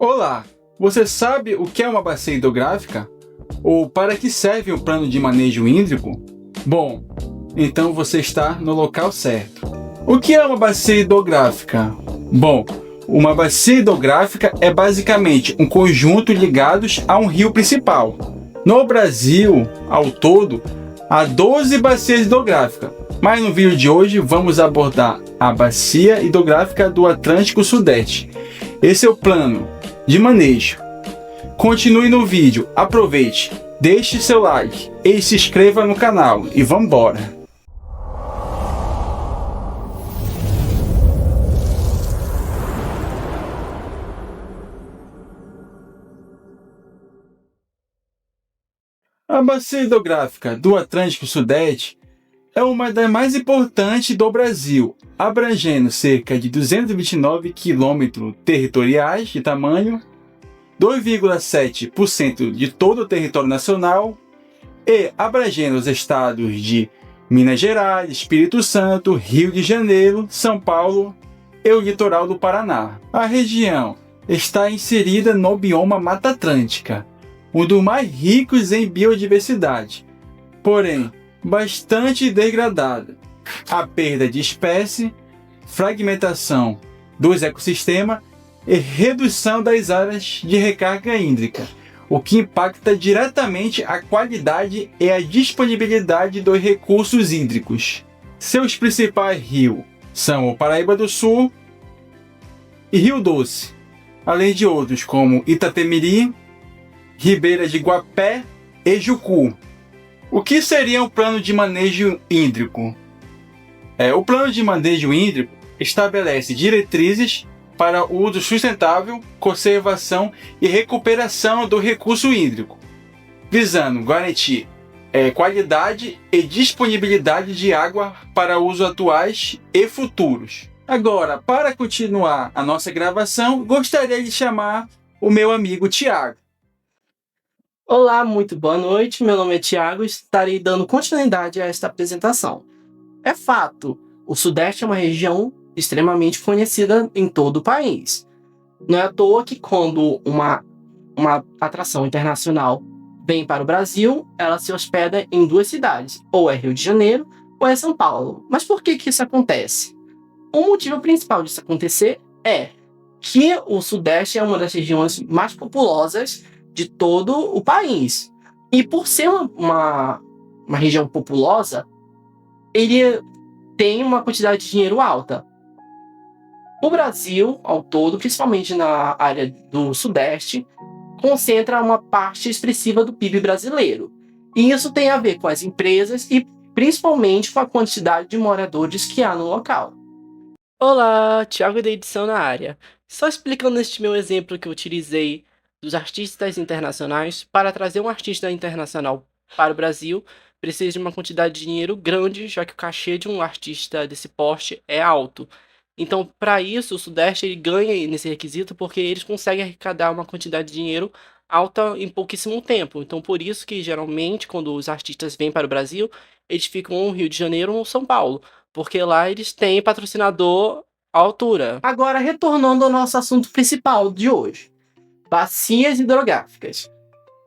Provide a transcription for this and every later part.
Olá, você sabe o que é uma bacia hidrográfica? Ou para que serve um plano de manejo hídrico? Bom, então você está no local certo. O que é uma bacia hidrográfica? Bom, uma bacia hidrográfica é basicamente um conjunto ligados a um rio principal. No Brasil, ao todo, há 12 bacias hidrográficas, mas no vídeo de hoje vamos abordar a bacia hidrográfica do Atlântico Sudeste. Esse é o plano de manejo. Continue no vídeo, aproveite, deixe seu like e se inscreva no canal e vamos embora! A bacia hidrográfica do Atlântico Sudeste é uma das mais importantes do Brasil, abrangendo cerca de 229 quilômetros territoriais de tamanho, 2,7% de todo o território nacional e abrangendo os estados de Minas Gerais, Espírito Santo, Rio de Janeiro, São Paulo e o litoral do Paraná. A região está inserida no bioma Mata Atlântica, um dos mais ricos em biodiversidade, porém bastante degradada. A perda de espécie, fragmentação dos ecossistemas e redução das áreas de recarga hídrica, o que impacta diretamente a qualidade e a disponibilidade dos recursos hídricos. Seus principais rios são o Paraíba do Sul e Rio Doce, além de outros como Itatemiri, Ribeira de Guapé e Jucu. O que seria um plano de manejo hídrico? O plano de manejo hídrico estabelece diretrizes para o uso sustentável, conservação e recuperação do recurso hídrico, visando garantir qualidade e disponibilidade de água para usos atuais e futuros. Agora, para continuar a nossa gravação, gostaria de chamar o meu amigo Tiago. Olá, muito boa noite. Meu nome é Tiago e estarei dando continuidade a esta apresentação. É fato, o Sudeste é uma região extremamente conhecida em todo o país. Não é à toa que quando uma atração internacional vem para o Brasil, ela se hospeda em duas cidades, ou é Rio de Janeiro ou é São Paulo. Mas por que isso acontece? O motivo principal disso acontecer é que o Sudeste é uma das regiões mais populosas de todo o país. E por ser uma região populosa, ele tem uma quantidade de dinheiro alta. O Brasil, ao todo, principalmente na área do Sudeste, concentra uma parte expressiva do PIB brasileiro. E isso tem a ver com as empresas e principalmente com a quantidade de moradores que há no local. Olá, Thiago da edição na área. Só explicando este meu exemplo que eu utilizei dos artistas internacionais, para trazer um artista internacional para o Brasil, precisa de uma quantidade de dinheiro grande, já que o cachê de um artista desse porte é alto. Então, para isso, o Sudeste ele ganha nesse requisito, porque eles conseguem arrecadar uma quantidade de dinheiro alta em pouquíssimo tempo. Então, por isso que, geralmente, quando os artistas vêm para o Brasil, eles ficam no Rio de Janeiro ou no São Paulo, porque lá eles têm patrocinador à altura. Agora, retornando ao nosso assunto principal de hoje. Bacias hidrográficas.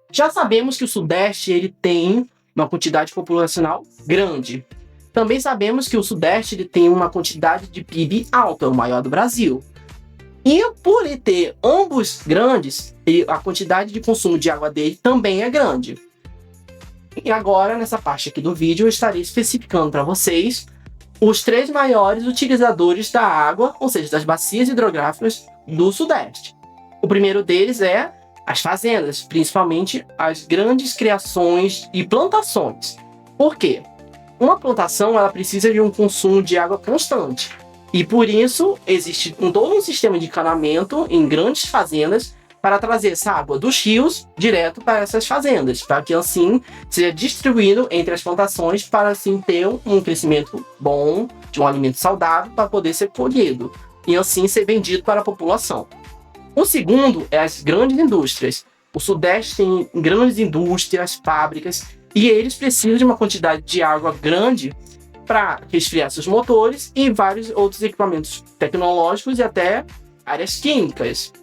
Já sabemos que o Sudeste ele tem uma quantidade populacional grande. Também sabemos que o Sudeste ele tem uma quantidade de PIB alta, o maior do Brasil. E por ele ter ambos grandes, a quantidade de consumo de água dele também é grande. E agora, nessa parte aqui do vídeo, eu estarei especificando para vocês os 3 maiores utilizadores da água, ou seja, das bacias hidrográficas do Sudeste. O primeiro deles é as fazendas, principalmente as grandes criações e plantações. Por quê? Uma plantação ela precisa de um consumo de água constante. E por isso existe todo um sistema de encanamento em grandes fazendas para trazer essa água dos rios direto para essas fazendas, para que assim seja distribuído entre as plantações para assim ter um crescimento bom, de um alimento saudável para poder ser colhido e assim ser vendido para a população. O segundo é as grandes indústrias. O Sudeste tem grandes indústrias, fábricas, e eles precisam de uma quantidade de água grande para resfriar seus motores e vários outros equipamentos tecnológicos e até áreas químicas.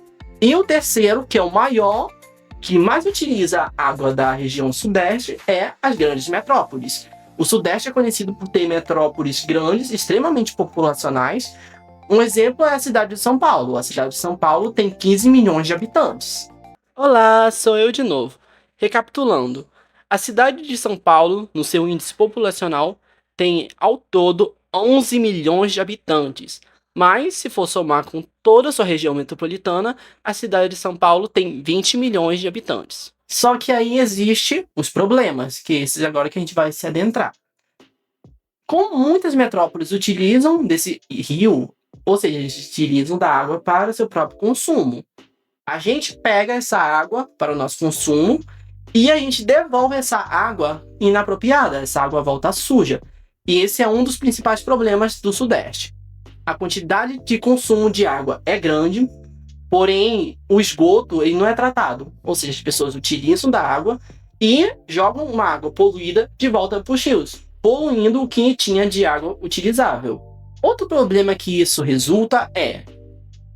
E o terceiro, que é o maior, que mais utiliza água da região sudeste, é as grandes metrópoles. O sudeste é conhecido por ter metrópoles grandes, extremamente populacionais. Um exemplo é a cidade de São Paulo. A cidade de São Paulo tem 15 milhões de habitantes. Olá, sou eu de novo. Recapitulando, a cidade de São Paulo, no seu índice populacional, tem ao todo 11 milhões de habitantes. Mas, se for somar com toda a sua região metropolitana, a cidade de São Paulo tem 20 milhões de habitantes. Só que aí existe os problemas, que esses agora que a gente vai se adentrar. Como muitas metrópoles utilizam desse rio, ou seja, eles utilizam da água para o seu próprio consumo, a gente pega essa água para o nosso consumo e a gente devolve essa água inapropriada, essa água volta suja. E esse é um dos principais problemas do Sudeste. A quantidade de consumo de água é grande, porém o esgoto ele não é tratado. Ou seja, as pessoas utilizam da água e jogam uma água poluída de volta para os rios, poluindo o que tinha de água utilizável. Outro problema que isso resulta é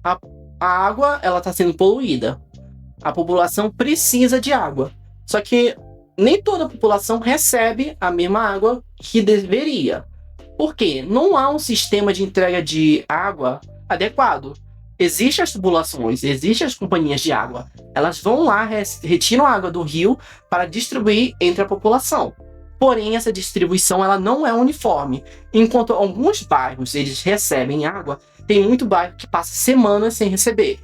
a água ela está sendo poluída. A população precisa de água. Só que nem toda a população recebe a mesma água que deveria. Por quê? Não há um sistema de entrega de água adequado. Existem as tubulações, existem as companhias de água. Elas vão lá, retiram a água do rio para distribuir entre a população. Porém, essa distribuição ela não é uniforme. Enquanto alguns bairros eles recebem água, tem muito bairro que passa semanas sem receber.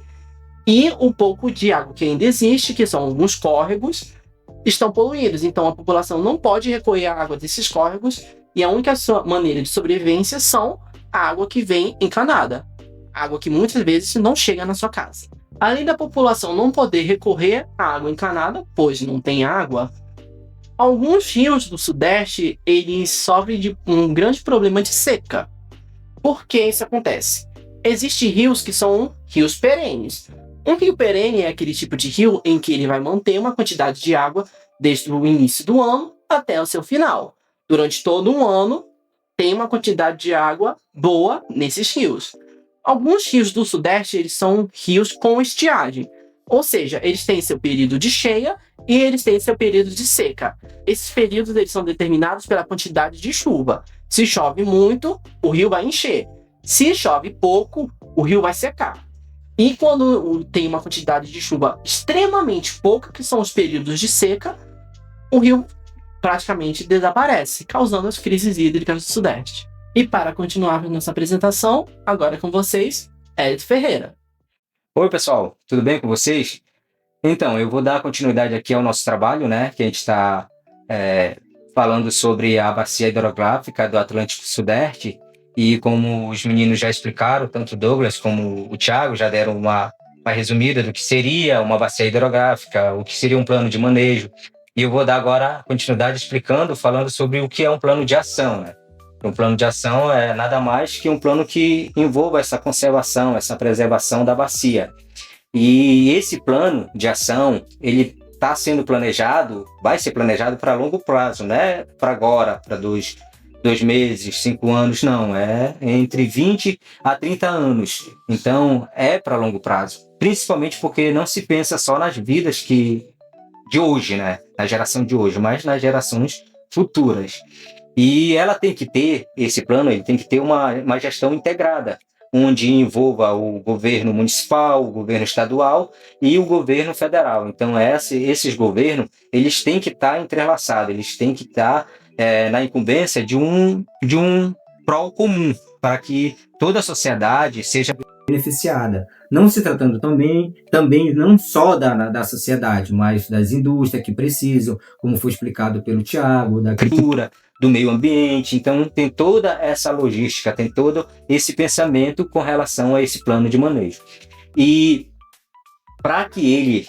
E o pouco de água que ainda existe, que são alguns córregos, estão poluídos. Então a população não pode recolher a água desses córregos e a única maneira de sobrevivência são a água que vem encanada. Água que muitas vezes não chega na sua casa. Além da população não poder recorrer à água encanada, pois não tem água, alguns rios do Sudeste eles sofrem de um grande problema de seca. Por que isso acontece? Existem rios que são rios perenes. Um rio perene é aquele tipo de rio em que ele vai manter uma quantidade de água desde o início do ano até o seu final. Durante todo um ano, tem uma quantidade de água boa nesses rios. Alguns rios do Sudeste eles são rios com estiagem. Ou seja, eles têm seu período de cheia e eles têm seu período de seca. Esses períodos eles são determinados pela quantidade de chuva. Se chove muito, o rio vai encher. Se chove pouco, o rio vai secar. E quando tem uma quantidade de chuva extremamente pouca, que são os períodos de seca, o rio praticamente desaparece, causando as crises hídricas do Sudeste. E para continuar nossa apresentação, agora com vocês, Edson Ferreira. Oi, pessoal, tudo bem com vocês? Então, eu vou dar continuidade aqui ao nosso trabalho, né? Que a gente está falando sobre a bacia hidrográfica do Atlântico Sudeste. E como os meninos já explicaram, tanto o Douglas como o Thiago já deram uma resumida do que seria uma bacia hidrográfica, o que seria um plano de manejo. E eu vou dar agora continuidade explicando, falando sobre o que é um plano de ação, né? Um plano de ação é nada mais que um plano que envolva essa conservação, essa preservação da bacia. E esse plano de ação, ele está sendo planejado, vai ser planejado para longo prazo, né? Para agora, para 2 meses, 5 anos, não. É entre 20 a 30 anos. Então, é para longo prazo. Principalmente porque não se pensa só nas vidas de hoje, né? Na geração de hoje, mas nas gerações futuras. E ela tem que ter, esse plano, ele tem que ter uma gestão integrada, onde envolva o governo municipal, o governo estadual e o governo federal. Então, esses governos, eles têm que estar entrelaçados, eles têm que estar na incumbência de um prol comum, para que toda a sociedade seja beneficiada. Não se tratando também não só da sociedade, mas das indústrias que precisam, como foi explicado pelo Thiago, da agricultura, do meio ambiente. Então, tem toda essa logística, tem todo esse pensamento com relação a esse plano de manejo. E para que ele,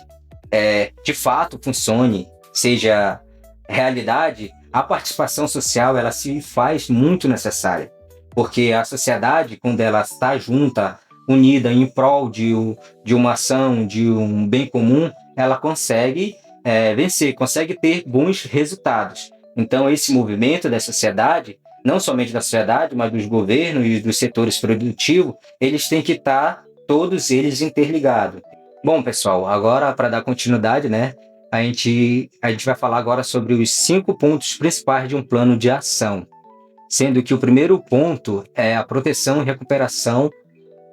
de fato, funcione, seja realidade, a participação social ela se faz muito necessária. Porque a sociedade, quando ela está junta, unida em prol de uma ação, de um bem comum, ela consegue vencer, consegue ter bons resultados. Então, esse movimento da sociedade, não somente da sociedade, mas dos governos e dos setores produtivos, eles têm que estar, todos eles, interligados. Bom, pessoal, agora para dar continuidade, né, a gente vai falar agora sobre os 5 pontos principais de um plano de ação, sendo que o primeiro ponto é a proteção e recuperação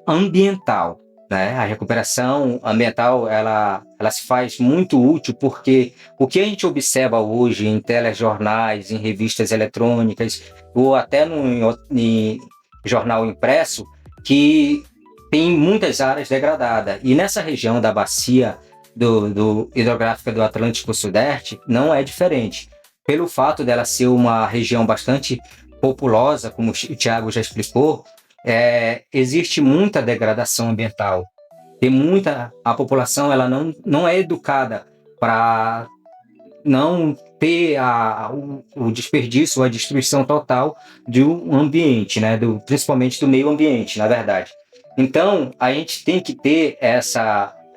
ambiental, né? A recuperação ambiental, ela se faz muito útil porque o que a gente observa hoje em telejornais, em revistas eletrônicas ou até em jornal impresso, que tem muitas áreas degradadas. E nessa região da bacia do hidrográfica do Atlântico Sudeste não é diferente. Pelo fato dela ser uma região bastante populosa, como o Tiago já explicou, existe muita degradação ambiental. A população ela não é educada para não ter o desperdício, a destruição total do ambiente, né? Principalmente do meio ambiente, na verdade. Então, a gente tem que ter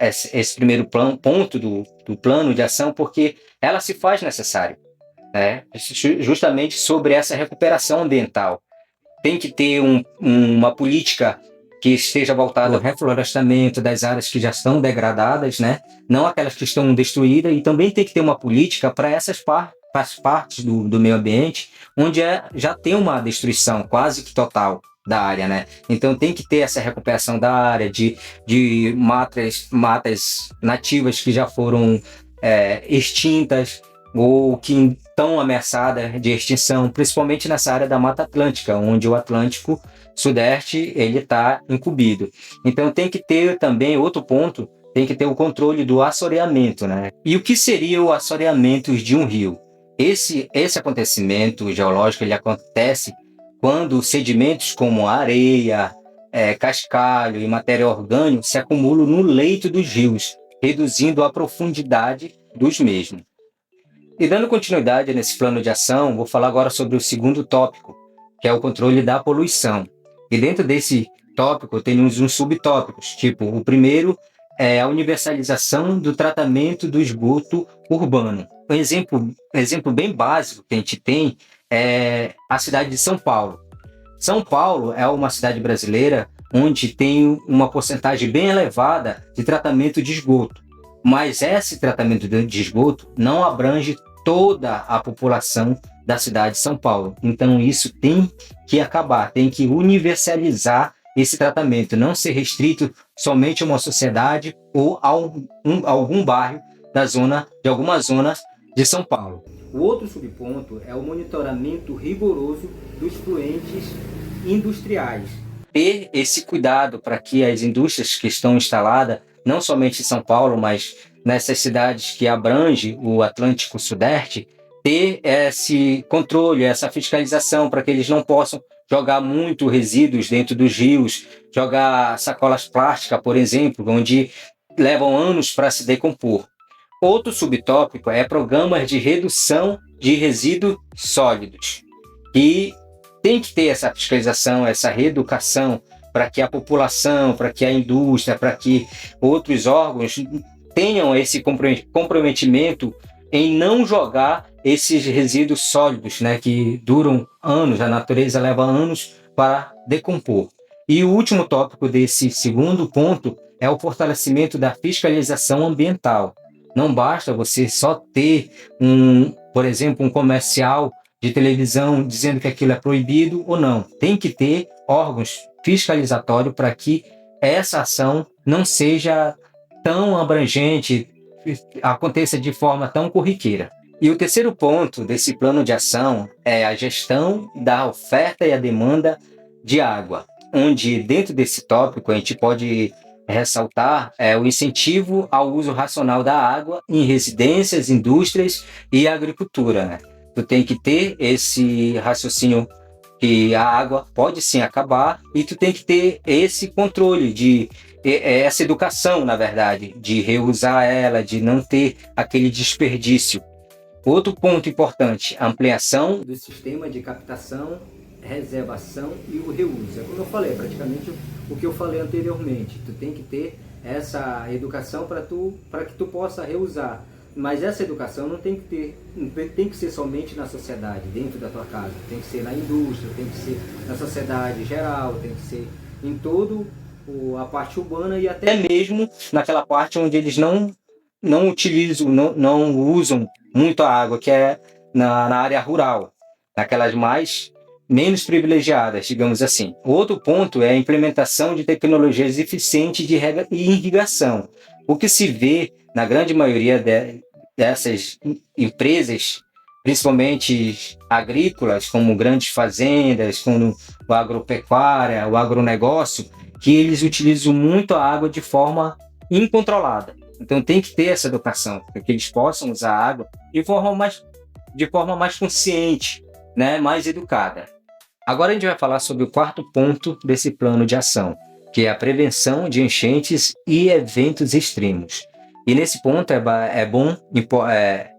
esse primeiro ponto do plano de ação, porque ela se faz necessária, né? Justamente sobre essa recuperação ambiental. Tem que ter uma política que esteja voltada ao reflorestamento das áreas que já estão degradadas, né? Não aquelas que estão destruídas, e também tem que ter uma política para essas partes do meio ambiente, onde já tem uma destruição quase que total da área, né? Então tem que ter essa recuperação da área, de matas nativas que já foram extintas, ou que estão ameaçadas de extinção, principalmente nessa área da Mata Atlântica, onde o Atlântico Sudeste ele está incumbido. Então tem que ter também outro ponto, tem que ter o controle do assoreamento, né? E o que seria o assoreamento de um rio? Esse acontecimento geológico ele acontece quando sedimentos como areia, cascalho e matéria orgânica se acumulam no leito dos rios, reduzindo a profundidade dos mesmos. E dando continuidade nesse plano de ação, vou falar agora sobre o segundo tópico, que é o controle da poluição. E dentro desse tópico temos uns subtópicos, tipo, o primeiro é a universalização do tratamento do esgoto urbano. Um exemplo bem básico que a gente tem é a cidade de São Paulo. São Paulo é uma cidade brasileira onde tem uma porcentagem bem elevada de tratamento de esgoto. Mas esse tratamento de esgoto não abrange toda a população da cidade de São Paulo. Então isso tem que acabar, tem que universalizar esse tratamento, não ser restrito somente a uma sociedade ou a algum bairro de alguma zona de São Paulo. O outro subponto é o monitoramento rigoroso dos fluentes industriais. Ter esse cuidado para que as indústrias que estão instaladas não somente em São Paulo, mas nessas cidades que abrangem o Atlântico Sudeste, ter esse controle, essa fiscalização, para que eles não possam jogar muito resíduos dentro dos rios, jogar sacolas plásticas, por exemplo, onde levam anos para se decompor. Outro subtópico é programas de redução de resíduos sólidos. E tem que ter essa fiscalização, essa reeducação, para que a população, para que a indústria, para que outros órgãos tenham esse comprometimento em não jogar esses resíduos sólidos, né, que duram anos, a natureza leva anos para decompor. E o último tópico desse segundo ponto é o fortalecimento da fiscalização ambiental. Não basta você só ter por exemplo, um comercial de televisão dizendo que aquilo é proibido ou não. Tem que ter órgãos fiscalizatórios para que essa ação não seja tão abrangente, aconteça de forma tão corriqueira. E o terceiro ponto desse plano de ação é a gestão da oferta e a demanda de água, onde dentro desse tópico a gente pode ressaltar o incentivo ao uso racional da água em residências, indústrias e agricultura, né? Tu tem que ter esse raciocínio que a água pode sim acabar e tu tem que ter esse controle, essa educação, na verdade, de reusar ela, de não ter aquele desperdício. Outro ponto importante, a ampliação do sistema de captação, reservação e o reuso. É como eu falei, praticamente o que eu falei anteriormente. Tu tem que ter essa educação para que tu possa reusar. Mas essa educação não tem que ser somente na sociedade, dentro da tua casa. Tem que ser na indústria, tem que ser na sociedade geral, tem que ser em todo a parte urbana e até mesmo naquela parte onde eles não utilizam, não usam muito a água, que é na área rural, naquelas menos privilegiadas, digamos assim. Outro ponto é a implementação de tecnologias eficientes de irrigação. O que se vê na grande maioria dessas empresas, principalmente agrícolas, como grandes fazendas, como o agropecuária, o agronegócio, que eles utilizam muito a água de forma incontrolada. Então tem que ter essa educação, para que eles possam usar a água de forma mais consciente, né, mais educada. Agora a gente vai falar sobre o quarto ponto desse plano de ação, que é a prevenção de enchentes e eventos extremos. E nesse ponto é bom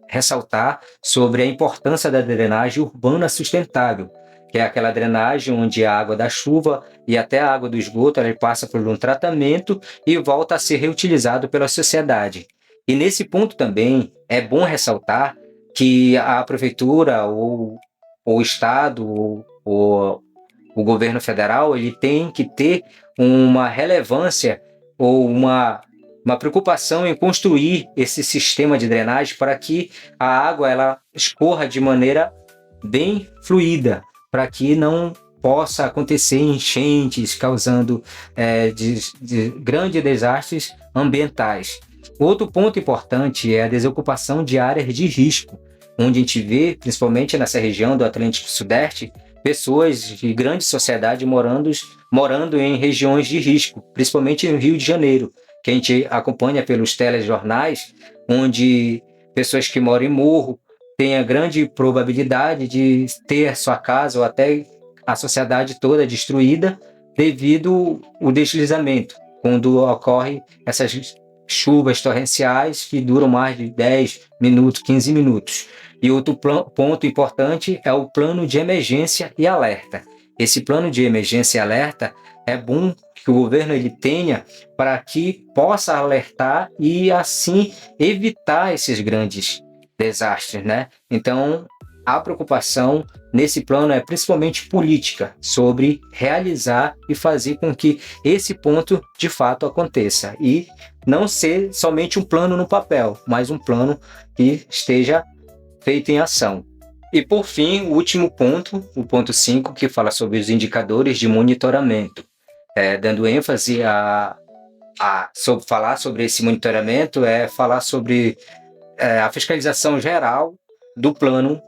ressaltar sobre a importância da drenagem urbana sustentável, que é aquela drenagem onde a água da chuva e até a água do esgoto ela passa por um tratamento e volta a ser reutilizado pela sociedade. E nesse ponto também é bom ressaltar que a prefeitura ou o Estado ou o governo federal ele tem que ter uma relevância ou uma preocupação em construir esse sistema de drenagem para que a água ela escorra de maneira bem fluida, para que não possa acontecer enchentes, causando de grandes desastres ambientais. Outro ponto importante é a desocupação de áreas de risco, onde a gente vê, principalmente nessa região do Atlântico Sudeste, pessoas de grande sociedade morando em regiões de risco, principalmente no Rio de Janeiro, que a gente acompanha pelos telejornais, onde pessoas que moram em morro têm a grande probabilidade de ter sua casa ou até a sociedade toda destruída devido ao deslizamento, quando ocorre essas chuvas torrenciais que duram mais de 10 minutos, 15 minutos. E outro ponto importante é o plano de emergência e alerta. Esse plano de emergência e alerta é bom que o governo ele tenha para que possa alertar e assim evitar esses grandes desastres, né? Então, a preocupação nesse plano é principalmente política, sobre realizar e fazer com que esse ponto de fato aconteça. E não ser somente um plano no papel, mas um plano que esteja feito em ação. E por fim, o último ponto, o ponto 5, que fala sobre os indicadores de monitoramento. Dando ênfase sobre falar sobre esse monitoramento, falar sobre a fiscalização geral do plano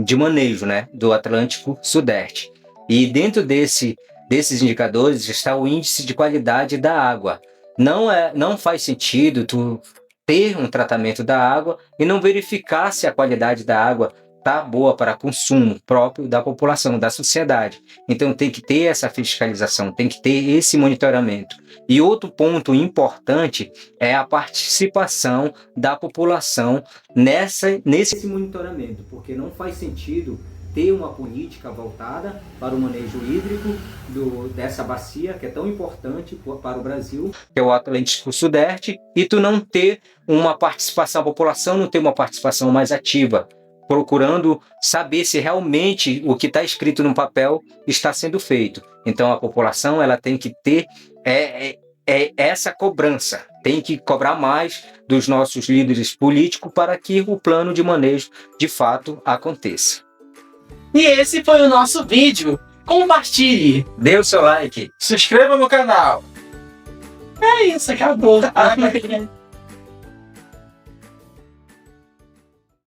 de manejo, né, do Atlântico Sudeste. E dentro desses indicadores está o índice de qualidade da água. Não faz sentido tu ter um tratamento da água e não verificar se a qualidade da água está boa para consumo próprio da população, da sociedade. Então tem que ter essa fiscalização, tem que ter esse monitoramento. E outro ponto importante é a participação da população nesse monitoramento, porque não faz sentido ter uma política voltada para o manejo hídrico dessa bacia que é tão importante para o Brasil, que é o Atlântico Sudeste, e tu não ter uma participação, a população não ter uma participação mais ativa, procurando saber se realmente o que está escrito no papel está sendo feito. Então a população ela tem que ter essa cobrança, tem que cobrar mais dos nossos líderes políticos para que o plano de manejo de fato aconteça. E esse foi o nosso vídeo. Compartilhe. Dê o seu like. Se inscreva no canal. É isso, acabou.